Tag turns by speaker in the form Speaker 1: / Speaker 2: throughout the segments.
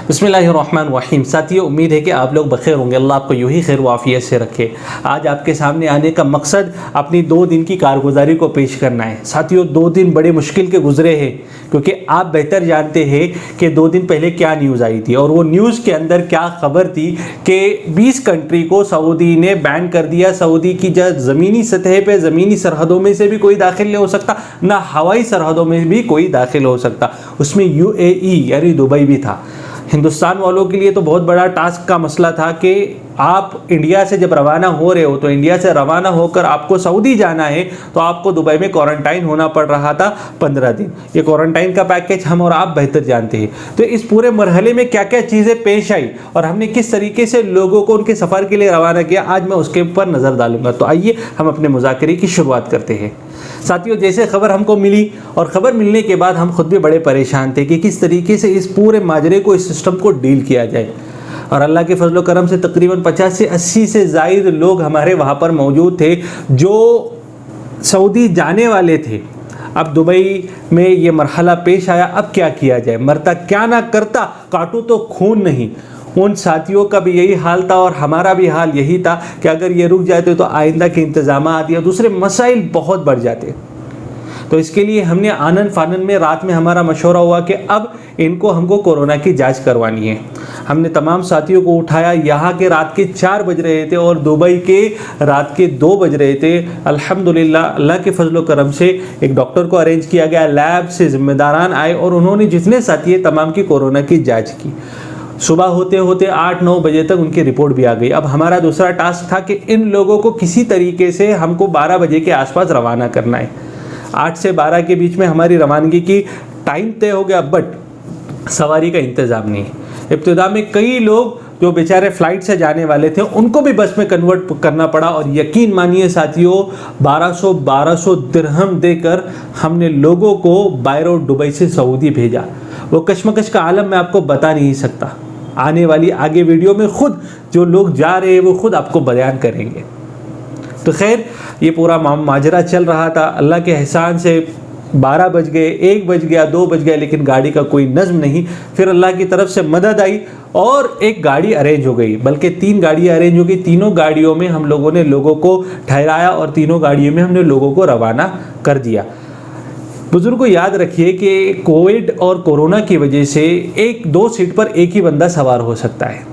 Speaker 1: बिस्मिल्लाहिर्रहमानिर्रहीम। साथियों, उम्मीद है कि आप लोग बखैर होंगे। अल्लाह आपको यूँ ही खैर वाफ़ियत से रखे। आज आपके सामने आने का मकसद अपनी 2 दिन की कारगुजारी को पेश करना है। साथियों, 2 दिन बड़े मुश्किल के गुजरे हैं, क्योंकि आप बेहतर जानते हैं कि 2 दिन पहले क्या न्यूज़ आई थी और वो न्यूज़ के अंदर क्या खबर थी कि 20 कंट्री को सऊदी ने बैन कर दिया। सऊदी की ज़मीनी सतह पे, ज़मीनी सरहदों में से भी कोई दाखिल नहीं हो सकता, ना हवाई सरहदों में भी कोई दाखिल हो सकता। उसमें UAE यानी दुबई भी था। हिंदुस्तान वालों के लिए तो बहुत बड़ा टास्क का मसला था कि आप इंडिया से जब रवाना हो रहे हो तो इंडिया से रवाना होकर आपको सऊदी जाना है तो आपको दुबई में क्वारंटाइन होना पड़ रहा था 15 दिन। ये क्वारंटाइन का पैकेज हम और आप बेहतर जानते हैं। तो इस पूरे मरहले में क्या क्या चीज़ें पेश आई और हमने किस तरीके से लोगों को उनके सफ़र के लिए रवाना किया, आज मैं उसके ऊपर नज़र डालूंगा। तो आइए हम अपने मुज़ाकरे की शुरुआत करते हैं। साथियों, जैसे खबर हमको मिली और ख़बर मिलने के बाद हम खुद भी बड़े परेशान थे कि किस तरीके से इस पूरे माजरे को, इस सिस्टम को डील किया जाए। और अल्लाह के फजल करम से तकरीबन 50 से 80 से ज़ायद लोग हमारे वहाँ पर मौजूद थे जो सऊदी जाने वाले थे। अब दुबई में ये मरहला पेश आया, अब क्या किया जाए, मरता क्या ना करता, काटूँ तो खून नहीं। उन साथियों का भी यही हाल था और हमारा भी हाल यही था कि अगर ये रुक जाते तो आइंदा के इंतज़ामात या दूसरे मसाइल बहुत बढ़ जाते। तो इसके लिए हमने आनन फानन में रात में हमारा मशवरा हुआ कि अब हमको कोरोना की जांच करवानी है। हमने तमाम साथियों को उठाया। यहाँ के रात के 4 बज रहे थे और दुबई के रात के 2 बज रहे थे। अल्हम्दुलिल्लाह, अल्लाह के फजल करम से एक डॉक्टर को अरेंज किया गया, लैब से जिम्मेदारान आए और उन्होंने जितने साथी है तमाम की कोरोना की जाँच की। सुबह होते होते 8-9 बजे तक उनकी रिपोर्ट भी आ गई। अब हमारा दूसरा टास्क था कि इन लोगों को किसी तरीके से हमको 12 बजे के आसपास रवाना करना है। 8 से 12 के बीच में हमारी रवानगी की टाइम तय हो गया, बट सवारी का इंतज़ाम नहीं। इब्तिदा में कई लोग जो बेचारे फ़्लाइट से जाने वाले थे उनको भी बस में कन्वर्ट करना पड़ा और यकीन मानिए साथियों, 1200 दिरहम देकर हमने लोगों को बाय रोड दुबई से सऊदी भेजा। वो कश्मकश का आलम मैं आपको बता नहीं सकता। आने वाली आगे वीडियो में खुद जो लोग जा रहे हैं वो खुद आपको बयान करेंगे। तो खैर, ये पूरा माजरा चल रहा था। अल्लाह के एहसान से 12 बज गए, 1 बज गया, 2 बज गया, लेकिन गाड़ी का कोई नज़्म नहीं। फिर अल्लाह की तरफ से मदद आई और एक गाड़ी अरेंज हो गई, बल्कि 3 गाड़ियाँ अरेंज हो गई। तीनों गाड़ियों में हम लोगों ने लोगों को ठहराया और तीनों गाड़ियों में हमने लोगों को रवाना कर दिया। बुजुर्गों, याद रखिए कि कोविड और कोरोना की वजह से 1-2 सीट पर एक ही बंदा सवार हो सकता है,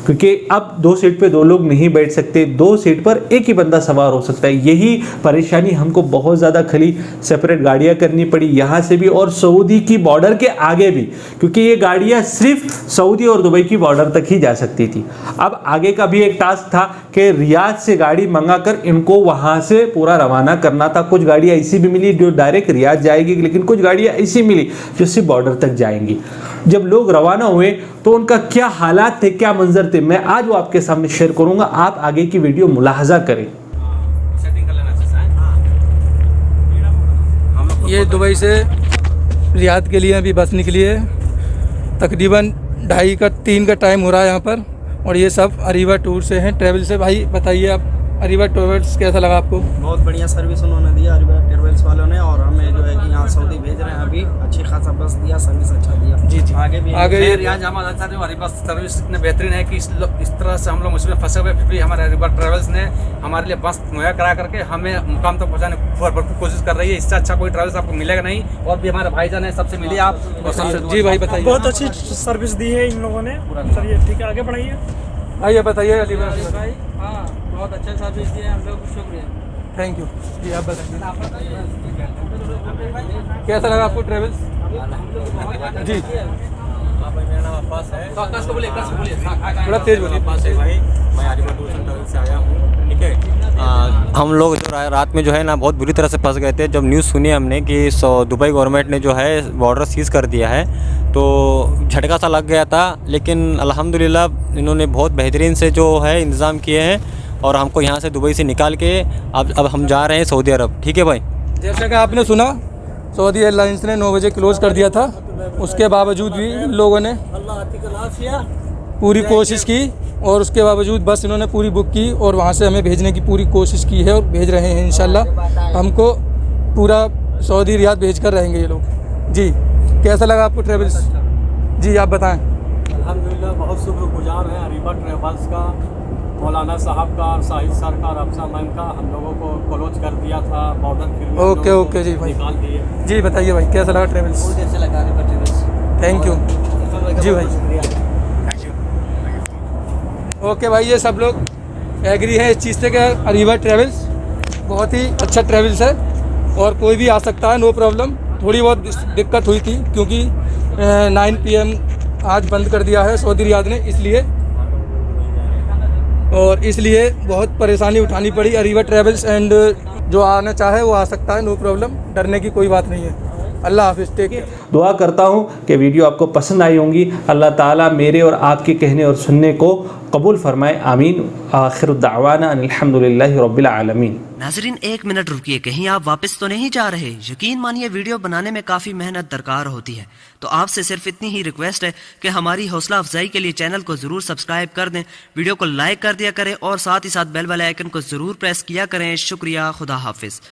Speaker 1: क्योंकि अब 2 सीट पे 2 लोग नहीं बैठ सकते, 2 सीट पर एक ही बंदा सवार हो सकता है। यही परेशानी हमको बहुत ज़्यादा खली, सेपरेट गाड़ियाँ करनी पड़ी यहाँ से भी और सऊदी की बॉर्डर के आगे भी, क्योंकि ये गाड़ियाँ सिर्फ सऊदी और दुबई की बॉर्डर तक ही जा सकती थी। अब आगे का भी एक टास्क था कि रियाद से गाड़ी मंगा कर इनको वहाँ से पूरा रवाना करना था। कुछ गाड़ियाँ ऐसी भी मिली जो डायरेक्ट रियाद जाएगी, लेकिन कुछ गाड़ियाँ ऐसी मिली जो सिर्फ बॉर्डर तक जाएंगी। जब लोग रवाना हुए तो उनका क्या हालात थे, क्या मंजर थे, मैं आज वो आपके सामने शेयर करूंगा। आप आगे की वीडियो मुलाहजा करें।
Speaker 2: ये दुबई से रियाद के लिए अभी बस निकली है। तकरीबन 2:30 का टाइम हो रहा है यहाँ पर और ये सब अरीवा टूर से हैं, ट्रैवल से। भाई बताइए आप, अरीवा ट्रैवल्स कैसा लगा आपको?
Speaker 3: बहुत बढ़िया सर्विस उन्होंने दिया अरीवा ट्रैवल्स वालों ने, और हमें जो है कि यहाँ सऊदी भेज रहे हैं। अभी अच्छी खासा बस दिया, सर्विस अच्छा दिया।
Speaker 2: जी जी,
Speaker 3: आगे भी
Speaker 4: यहाँ हमारा चाहते हैं। अरीवा सर्विस इतने बेहतरीन है कि इस तरह से हम लोग मुश्किल में फंसे हुए, फिर भी हमारे अरीवा ट्रैवल्स ने हमारे लिए बस मुहैया करा करके हमें मुकाम तक पहुँचाने की भरपूर कोशिश कर रही है। इससे अच्छा कोई ट्रैवल्स आपको मिलेगा नहीं। और भी हमारे भाईजान है, सबसे मिलिए आप।
Speaker 2: जी भाई बताइए।
Speaker 5: बहुत अच्छी सर्विस दी है इन लोगों ने। चलिए ठीक है, आगे बढ़ाइए।
Speaker 2: आइए बताइए अली भाई।
Speaker 4: हाँ, बहुत अच्छा सर्विस दिया, हम लोग शुक्रिया।
Speaker 2: थैंक यू जी। आप बताइए कैसा लगा आपको ट्रैवल्स? जी
Speaker 4: मेरा नाम अब्बास है।
Speaker 2: थोड़ा तेज बोलिए।
Speaker 4: भाई, मैं अरीवा टूर्स एंड ट्रैवल्स से आया हूँ। ठीक है, हम लोग जो रात में जो है ना बहुत बुरी तरह से फंस गए थे। जब न्यूज़ सुनी हमने कि दुबई गवर्नमेंट ने जो है बॉर्डर सीज़ कर दिया है तो झटका सा लग गया था, लेकिन अल्हम्दुलिल्लाह इन्होंने बहुत बेहतरीन से जो है इंतज़ाम किए हैं और हमको यहाँ से दुबई से निकाल के अब हम जा रहे हैं सऊदी अरब। ठीक है भाई।
Speaker 2: जैसा कि आपने सुना, सऊदी एयरलाइंस ने 9 बजे क्लोज़ कर दिया था। उसके बावजूद भी इन लोगों ने पूरी कोशिश की और उसके बावजूद बस इन्होंने पूरी बुक की और वहाँ से हमें भेजने की पूरी कोशिश की है और भेज रहे हैं। इंशाल्लाह हमको पूरा सऊदी रियाद भेज कर रहेंगे ये लोग। जी, कैसा लगा आपको ट्रैवल्स? जी आप बताएं।
Speaker 6: अल्हम्दुलिल्लाह बहुत शुक्रगुजार हैं अरीबा ट्रेवल्स का, मौलाना साहब का और शाहिद सर का और अफसा मैम का। हम लोगों को क्लोज कर दिया था बॉर्डर, फिर भी हम
Speaker 2: ओके
Speaker 6: लोगों
Speaker 2: ओके
Speaker 6: को
Speaker 2: जी भाई,
Speaker 6: निकाल दिए।
Speaker 2: जी बताइए भाई कैसा लगा ट्रेवल्स?
Speaker 3: बहुत अच्छा लगा अरीबा ट्रेवल्स।
Speaker 2: थैंक यू जी भाई।
Speaker 3: शुक्रिया।
Speaker 2: ओके भाई, ये सब लोग एग्री हैं इस चीज़ से कि अरीबा ट्रेवल्स बहुत ही अच्छा ट्रेवल्स है और कोई भी आ सकता है, नो प्रॉब्लम। थोड़ी बहुत दिक्कत हुई थी क्योंकि 9 PM आज बंद कर दिया है सऊदी रियाद ने, इसलिए बहुत परेशानी उठानी पड़ी अरीबा ट्रेवल्स। एंड जो आना चाहे वो आ सकता है, नो प्रॉब्लम, डरने की कोई बात नहीं है। अल्लाह हाफिज़, टेक केयर।
Speaker 1: दुआ करता हूँ कि वीडियो आपको पसंद आई होंगी। अल्लाह ताला मेरे और आपके कहने और सुनने को कबूल फरमाए, आमीन। आखिर दावाना अल्हम्दुलिल्लाहि रब्बिल आलमीन।
Speaker 7: नाजरीन, 1 मिनट रुकिए, कहीं आप वापस तो नहीं जा रहे? यकीन मानिए वीडियो बनाने में काफ़ी मेहनत दरकार होती है, तो आपसे सिर्फ इतनी ही रिक्वेस्ट है कि हमारी हौसला अफजाई के लिए चैनल को ज़रूर सब्सक्राइब कर दें, वीडियो को लाइक कर दिया करें और साथ ही साथ बेल वाले आइकन को ज़रूर प्रेस किया करें। शुक्रिया, खुदा हाफिज़।